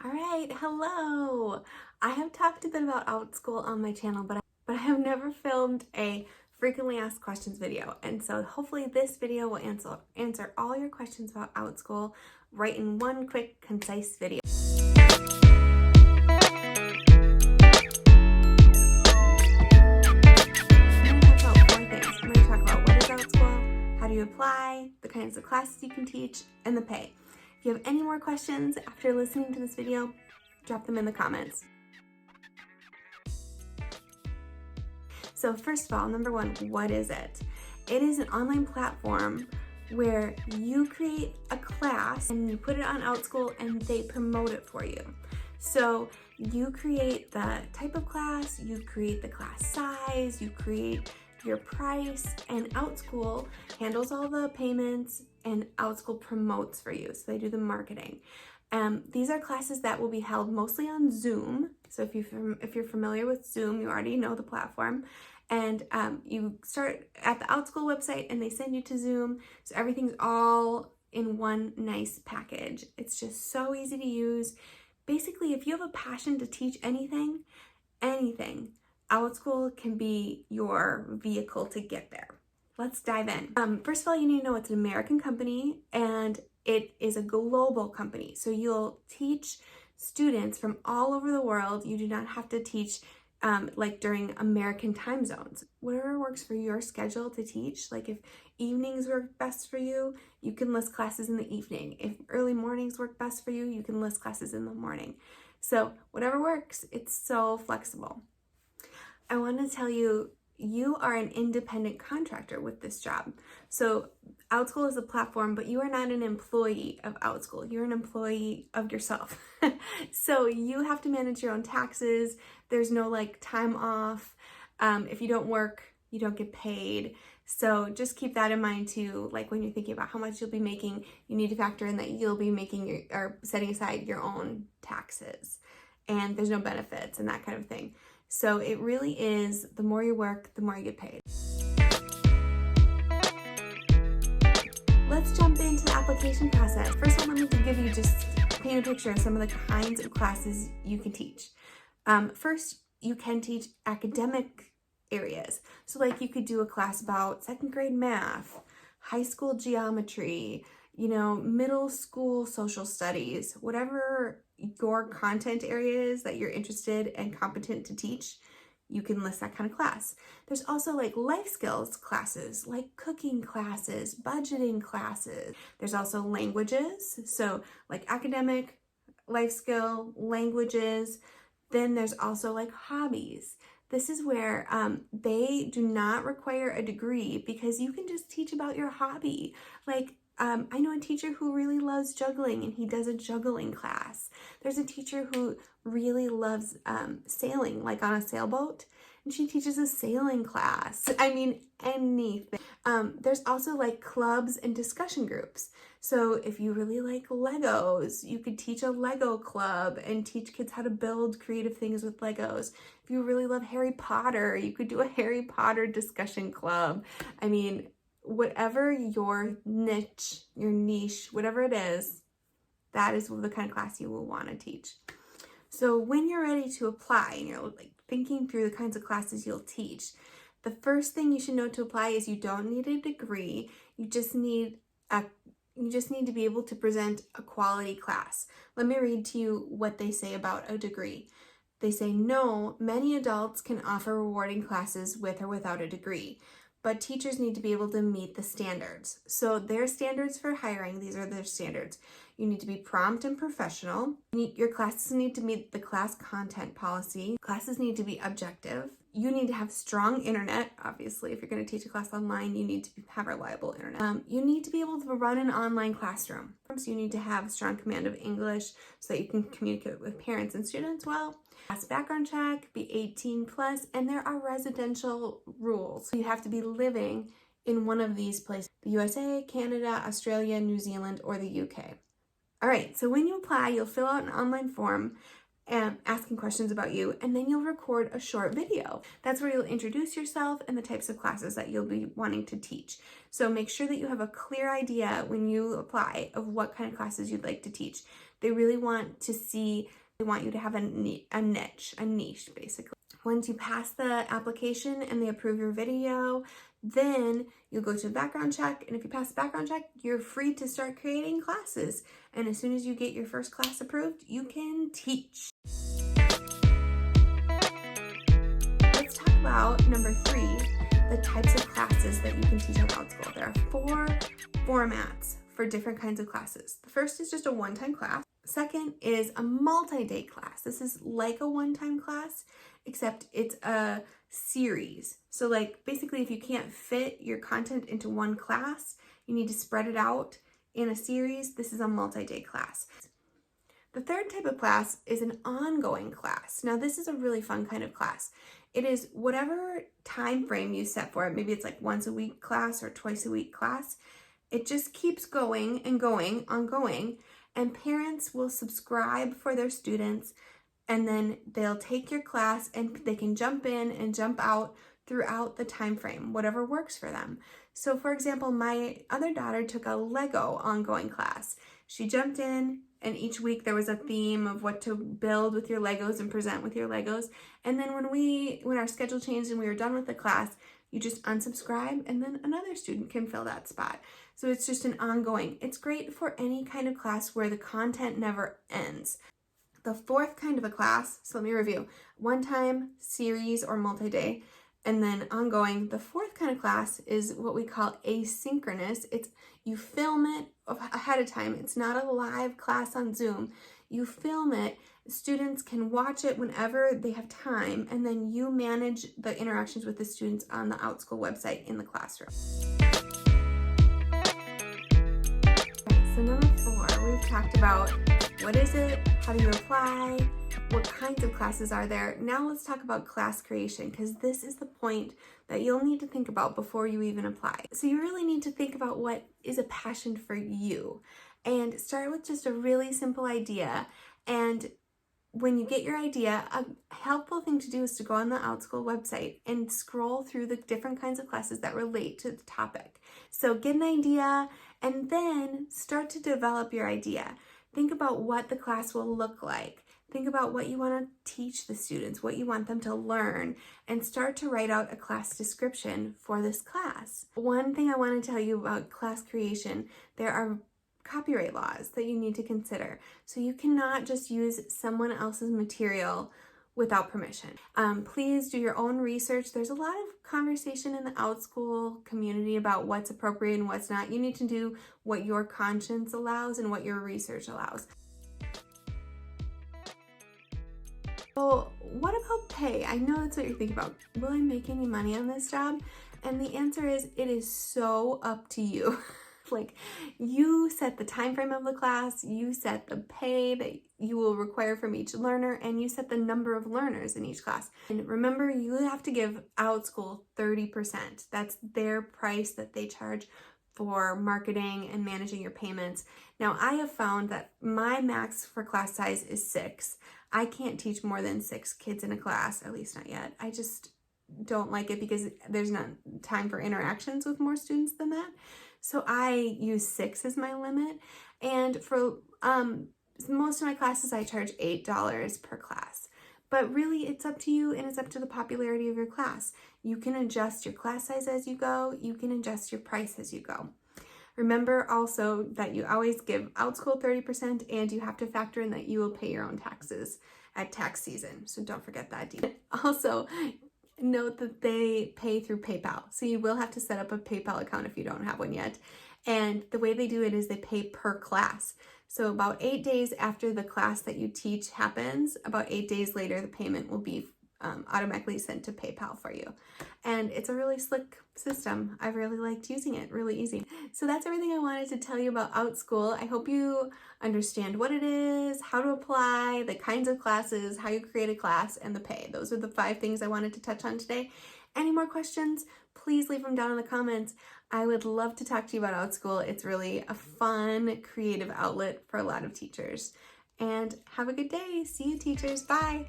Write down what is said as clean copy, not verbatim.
All right, hello. I have talked a bit about Outschool on my channel, but I have never filmed a frequently asked questions video. And so hopefully this video will answer all your questions about Outschool right in one quick, concise video. I'm going to talk about 4 things. I'm going to talk about what is Outschool, how do you apply, the kinds of classes you can teach, and the pay. If you have any more questions after listening to this video, drop them in the comments. So first of all, number 1, what is it? It is an online platform where you create a class and you put it on Outschool and they promote it for you. So you create the type of class, you create the class size, you create your price, and Outschool handles all the payments and Outschool promotes for you. So they do the marketing. These are classes that will be held mostly on Zoom. So if you're familiar with Zoom, you already know the platform. And you start at the Outschool website and they send you to Zoom. So everything's all in one nice package. It's just so easy to use. Basically, if you have a passion to teach anything, Outschool can be your vehicle to get there. Let's dive in. First of all, you need to know it's an American company and it is a global company. So you'll teach students from all over the world. You do not have to teach like during American time zones. Whatever works for your schedule to teach, like if evenings work best for you, you can list classes in the evening. If early mornings work best for you, you can list classes in the morning. So whatever works, it's so flexible. I want to tell you, you are an independent contractor with this job. So Outschool is a platform, but you are not an employee of Outschool. You're an employee of yourself. So you have to manage your own taxes. There's no like time off. If you don't work, you don't get paid. So just keep that in mind too. Like when you're thinking about how much you'll be making, you need to factor in that you'll be making or setting aside your own taxes, and there's no benefits and that kind of thing. So it really is, the more you work, the more you get paid. Let's jump into the application process. First of all, let me give you paint a picture of some of the kinds of classes you can teach. First, you can teach academic areas. So like you could do a class about 2nd grade math, high school geometry, middle school social studies, whatever your content areas that you're interested and competent to teach, you can list that kind of class. There's also like life skills classes, like cooking classes, budgeting classes. There's also languages, so like academic, life skill, languages. Then there's also like hobbies. This is where they do not require a degree because you can just teach about your hobby. Like I know a teacher who really loves juggling and he does a juggling class. There's a teacher who really loves sailing, like on a sailboat, and she teaches a sailing class. I mean, anything. There's also like clubs and discussion groups. So if you really like Legos, you could teach a Lego club and teach kids how to build creative things with Legos. If you really love Harry Potter, you could do a Harry Potter discussion club. I mean, whatever your niche, whatever it is, that is the kind of class you will want to teach. So when you're ready to apply and you're like thinking through the kinds of classes you'll teach, the first thing you should know to apply is you don't need a degree. You just need to be able to present a quality class. Let me read to you what they say about a degree. They say, no, many adults can offer rewarding classes with or without a degree, but teachers need to be able to meet the standards. So their standards for hiring, these are their standards. You need to be prompt and professional. Your classes need to meet the class content policy. Classes need to be objective. You need to have strong internet. Obviously, if you're going to teach a class online, you need to have reliable internet. You need to be able to run an online classroom. So you need to have strong command of English so that you can communicate with parents and students well. Pass background check, be 18 plus, and there are residential rules. So you have to be living in one of these places: the USA, Canada, Australia, New Zealand, or the UK. All right, so when you apply, you'll fill out an online form asking questions about you, and then you'll record a short video. That's where you'll introduce yourself and the types of classes that you'll be wanting to teach. So make sure that you have a clear idea when you apply of what kind of classes you'd like to teach. They really want to see, they want you to have a niche basically. Once you pass the application and they approve your video, then you'll go to a background check, and if you pass the background check, you're free to start creating classes. And as soon as you get your first class approved, you can teach. Let's talk about number 3, the types of classes that you can teach on Outschool. There are 4 formats for different kinds of classes. The first is just a one-time class. Second is a multi-day class. This is like a one-time class, except it's a series. So like basically if you can't fit your content into one class, you need to spread it out in a series. This is a multi-day class. The third type of class is an ongoing class. Now this is a really fun kind of class. It is whatever time frame you set for it. Maybe it's like once a week class or twice a week class. It just keeps going and going, ongoing, and parents will subscribe for their students, and then they'll take your class and they can jump in and jump out throughout the time frame, whatever works for them. So for example, my other daughter took a Lego ongoing class. She jumped in, and each week there was a theme of what to build with your Legos and present with your Legos. And then when our schedule changed and we were done with the class, you just unsubscribe and then another student can fill that spot. So it's just an ongoing. It's great for any kind of class where the content never ends. The fourth kind of a class, so let me review, one-time, series, or multi-day, and then ongoing. The fourth kind of class is what we call asynchronous. It's you film it ahead of time. It's not a live class on Zoom. You film it. Students can watch it whenever they have time, and then you manage the interactions with the students on the Outschool website in the classroom. So number 4, we've talked about what is it, how do you apply, what kinds of classes are there. Now let's talk about class creation, because this is the point that you'll need to think about before you even apply. So you really need to think about what is a passion for you, and start with just a really simple idea. And when you get your idea, a helpful thing to do is to go on the Outschool website and scroll through the different kinds of classes that relate to the topic. So get an idea and then start to develop your idea. Think about what the class will look like. Think about what you want to teach the students, what you want them to learn, and start to write out a class description for this class. One thing I want to tell you about class creation, there are copyright laws that you need to consider. So you cannot just use someone else's material without permission. Please do your own research. There's a lot of conversation in the Outschool community about what's appropriate and what's not. You need to do what your conscience allows and what your research allows. So what about pay? I know that's what you're thinking about. Will I make any money on this job? And the answer is, it is so up to you. Like, you set the time frame of the class, you set the pay that you will require from each learner, and you set the number of learners in each class. And remember, you have to give Outschool 30%. That's their price that they charge for marketing and managing your payments. Now, I have found that my max for class size is 6. I can't teach more than 6 kids in a class, at least not yet. I just don't like it because there's not time for interactions with more students than that. So I use 6 as my limit. And for most of my classes, I charge $8 per class. But really, it's up to you, and it's up to the popularity of your class. You can adjust your class size as you go. You can adjust your price as you go. Remember also that you always give Outschool 30%, and you have to factor in that you will pay your own taxes at tax season. So don't forget that. Also, note that they pay through PayPal. So you will have to set up a PayPal account if you don't have one yet. And the way they do it is they pay per class. So about 8 days after the class that you teach happens, about 8 days later, the payment will be automatically sent to PayPal for you. And it's a really slick system. I've really liked using it, really easy. So that's everything I wanted to tell you about Outschool. I hope you understand what it is, how to apply, the kinds of classes, how you create a class, and the pay. Those are the 5 things I wanted to touch on today. Any more questions? Please leave them down in the comments. I would love to talk to you about Outschool. It's really a fun, creative outlet for a lot of teachers. and have a good day. See you, teachers. Bye.